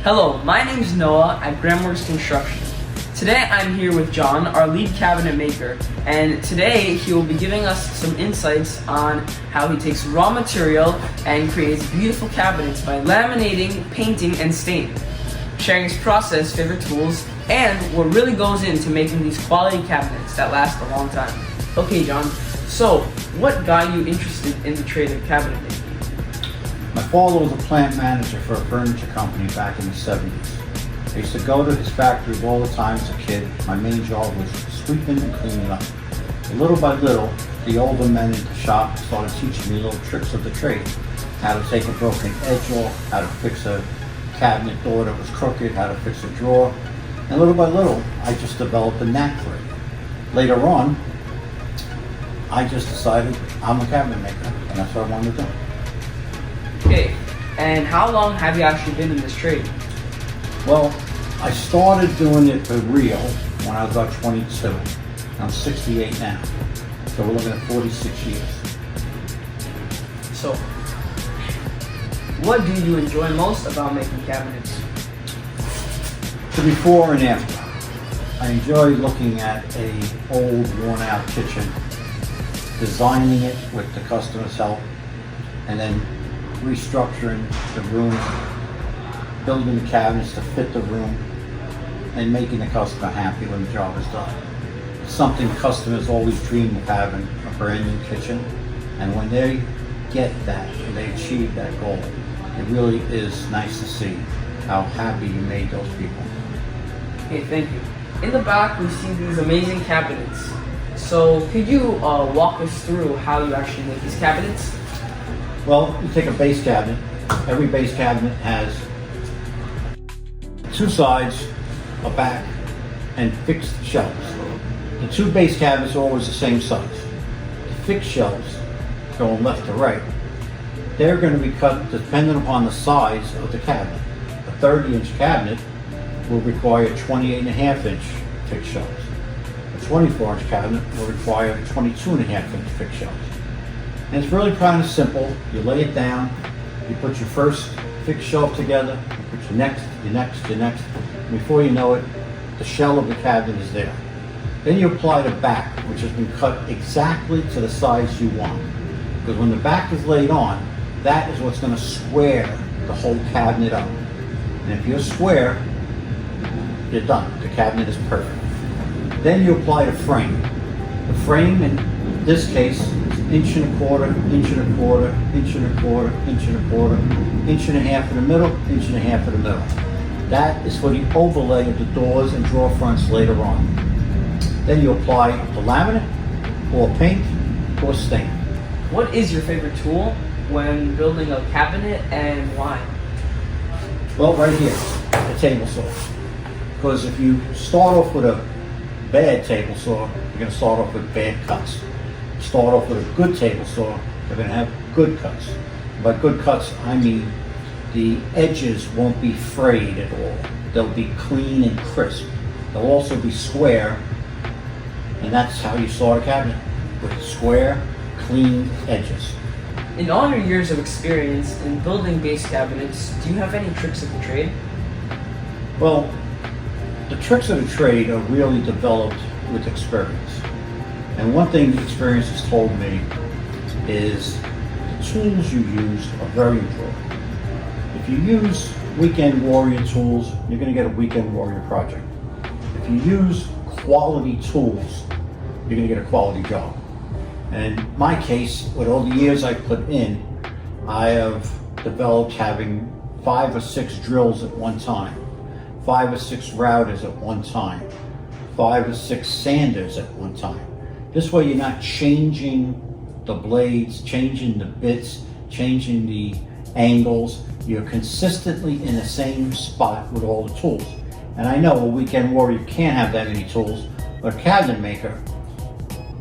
Hello, my name is Noah at Gramworks Construction. Today I'm here with John, our lead cabinet maker, and today he will be giving us some insights on how he takes raw material and creates beautiful cabinets by laminating, painting, and staining, sharing his process, favorite tools, and what really goes into making these quality cabinets that last a long time. Okay, John, so what got you interested in the trade of cabinet making? My father was a plant manager for a furniture company back in the 70s. I used to go to his factory all the time as a kid. My main job was sweeping and cleaning up. Little by little, the older men in the shop started teaching me little tricks of the trade. How to take a broken edge off, how to fix a cabinet door that was crooked, how to fix a drawer. And little by little, I just developed a knack for it. Later on, I just decided I'm a cabinet maker, and that's what I wanted to do. Okay, and how long have you actually been in this trade? Well, I started doing it for real when I was about 22. I'm 68 now, so we're looking at 46 years. So, what do you enjoy most about making cabinets? The before and after. I enjoy looking at a old, worn-out kitchen, designing it with the customer's help, and then restructuring the room, building the cabinets to fit the room, and making the customer happy when the job is done. Something customers always dream of having, a brand new kitchen, and when they get that, when they achieve that goal, it really is nice to see how happy you made those people. Okay, thank you. In the back, we see these amazing cabinets. So, could you walk us through how you actually make these cabinets? Well, you take a base cabinet. Every base cabinet has two sides, a back, and fixed shelves. The two base cabinets are always the same size. The fixed shelves, going left to right, they're going to be cut depending upon the size of the cabinet. A 30-inch cabinet will require 28.5-inch fixed shelves. A 24-inch cabinet will require 22.5-inch fixed shelves. And it's really kind of simple. You lay it down, you put your first fixed shelf together, you put your next, your next, your next. And before you know it, the shell of the cabinet is there. Then you apply the back, which has been cut exactly to the size you want. Because when the back is laid on, that is what's going to square the whole cabinet up. And if you're square, you're done. The cabinet is perfect. Then you apply the frame. The frame, in this case, is 1.25 inches, 1.25 inches, 1.25 inches, 1.25 inches, 1.25 inches in the middle, 1.5 inches in the middle. That is for the overlay of the doors and drawer fronts later on. Then you apply the laminate, or paint, or stain. What is your favorite tool when building a cabinet and why? Well, right here, the table saw. Because if you start off with a bad table saw, you're going to start off with bad cuts. Start off with a good table saw, you're going to have good cuts. By good cuts, I mean the edges won't be frayed at all. They'll be clean and crisp. They'll also be square, and that's how you start a cabinet, with square, clean edges. In all your years of experience in building base cabinets, do you have any tricks of the trade? Well, the tricks of the trade are really developed with experience. And one thing experience has told me is the tools you use are very important. If you use weekend warrior tools, you're going to get a weekend warrior project. If you use quality tools, you're going to get a quality job. And in my case, with all the years I put in, I have developed having 5 or 6 drills at one time, 5 or 6 routers at one time, 5 or 6 sanders at one time. This way you're not changing the blades, changing the bits, changing the angles. You're consistently in the same spot with all the tools. And I know a weekend warrior can't have that many tools, but a cabinet maker,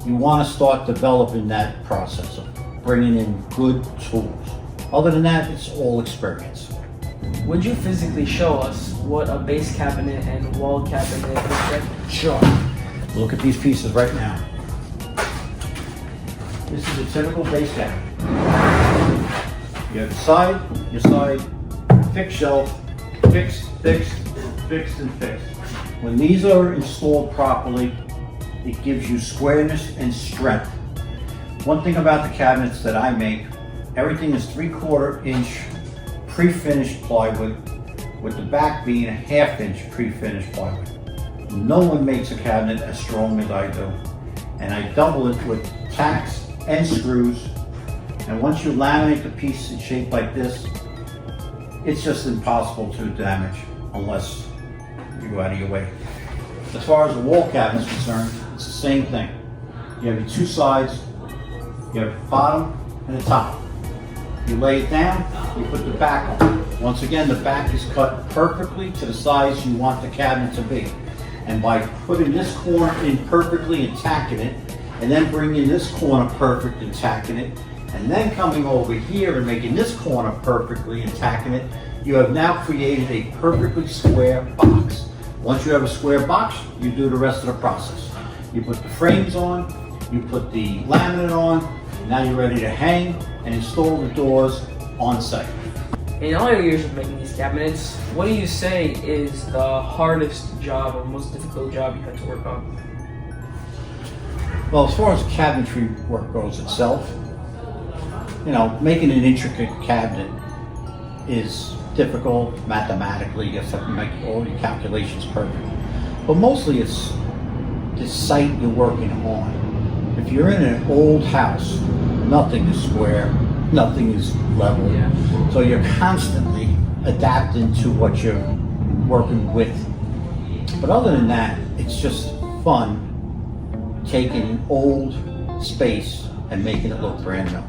you want to start developing that process of bringing in good tools. Other than that, it's all experience. Would you physically show us what a base cabinet and wall cabinet looks like? Sure. Look at these pieces right now. This is a typical base cabinet. You have your side, fixed shelf, fixed, fixed, fixed, and fixed. When these are installed properly, it gives you squareness and strength. One thing about the cabinets that I make, everything is 3/4 inch pre-finished plywood, with the back being a 1/2 inch pre-finished plywood. No one makes a cabinet as strong as I do. And I double it with tacks and screws. And once you laminate the piece in shape like this, it's just impossible to damage unless you go out of your way. As far as the wall cabinet is concerned, it's the same thing. You have your two sides, you have the bottom and the top. You lay it down, you put the back on. Once again, the back is cut perfectly to the size you want the cabinet to be. And by putting this corner in perfectly and tacking it, and then bringing this corner perfect and tacking it, and then coming over here and making this corner perfectly and tacking it, you have now created a perfectly square box. Once you have a square box, you do the rest of the process. You put the frames on, you put the laminate on, and now you're ready to hang and install the doors on site. In all your years of making these cabinets, what do you say is the hardest job or most difficult job you had to work on? Well, as far as cabinetry work goes itself, making an intricate cabinet is difficult mathematically. You have to make all your calculations perfect. But mostly it's the site you're working on. If you're in an old house, nothing is square, nothing is level. Yeah. So you're constantly adapting to what you're working with. But other than that, it's just fun taking an old space and making it look brand new.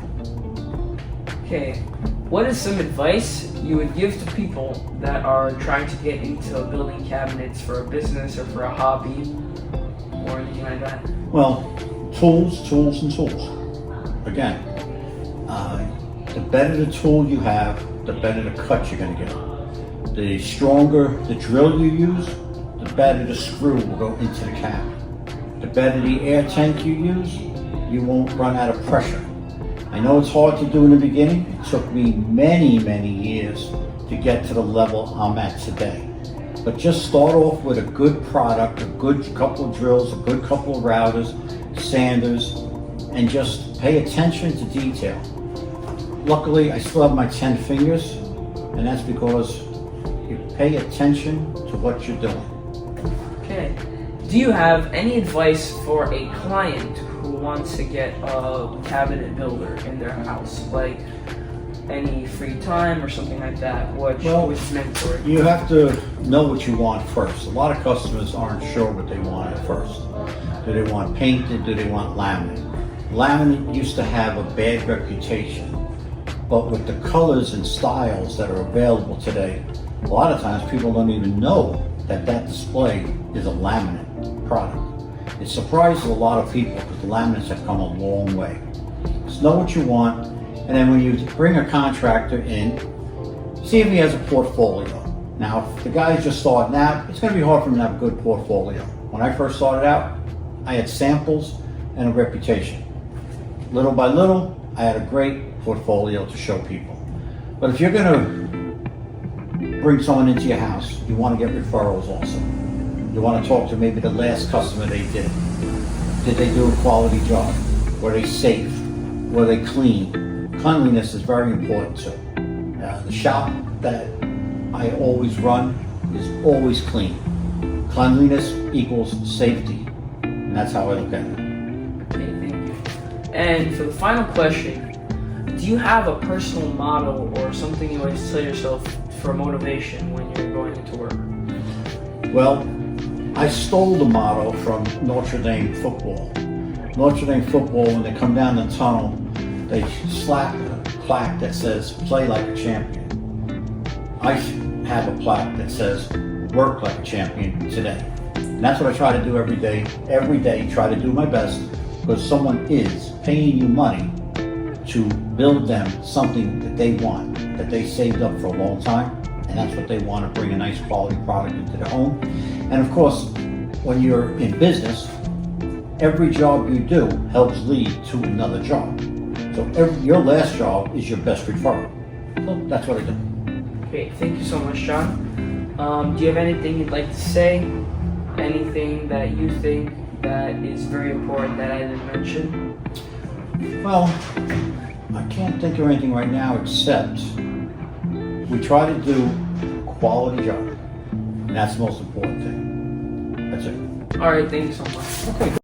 Okay, what is some advice you would give to people that are trying to get into building cabinets for a business or for a hobby or anything like that? Well, tools, and tools. Again, the better the tool you have, the better the cut you're going to get. The stronger the drill you use, the better the screw will go into the cabinet. The better the air tank you use, you won't run out of pressure. I know it's hard to do in the beginning. It took me many, many years to get to the level I'm at today. But just start off with a good product, a good couple of drills, a good couple of routers, sanders, and just pay attention to detail. Luckily, I still have my 10 fingers, and that's because you pay attention to what you're doing. Okay. Do you have any advice for a client who wants to get a cabinet builder in their house? Like any free time or something like that? Which is mandatory? You have to know what you want first. A lot of customers aren't sure what they want at first. Do they want painted? Do they want laminate? Laminate used to have a bad reputation, but with the colors and styles that are available today, a lot of times people don't even know that display is a laminate product. It surprises a lot of people because the laminates have come a long way. Just know what you want, and then when you bring a contractor in, see if he has a portfolio. Now, if the guy's just starting out, it's going to be hard for him to have a good portfolio. When I first started out, I had samples and a reputation. Little by little, I had a great portfolio to show people. But if you're going to bring someone into your house, you want to get referrals also. You want to talk to maybe the last customer they did. Did they do a quality job? Were they safe? Were they clean? Cleanliness is very important too. The shop that I always run is always clean. Cleanliness equals safety, and that's how I look at it. Okay, thank you. And for the final question, do you have a personal motto or something you always tell yourself for motivation when you're going into work? Well, I stole the motto from Notre Dame football. Notre Dame football, when they come down the tunnel, they slap a plaque that says, "Play like a champion." I have a plaque that says, "Work like a champion today." And that's what I try to do every day. Every day, try to do my best, because someone is paying you money to build them something that they want, that they saved up for a long time, and that's what they want, to bring a nice quality product into their home. And of course, when you're in business, every job you do helps lead to another job. So your last job is your best referral. So that's what I do. Okay, thank you so much, John. Do you have anything you'd like to say? Anything that you think that is very important that I didn't mention? Well, I can't think of anything right now except we try to do a quality job. And that's the most important thing. That's it. All right, thank you so much. Okay, good.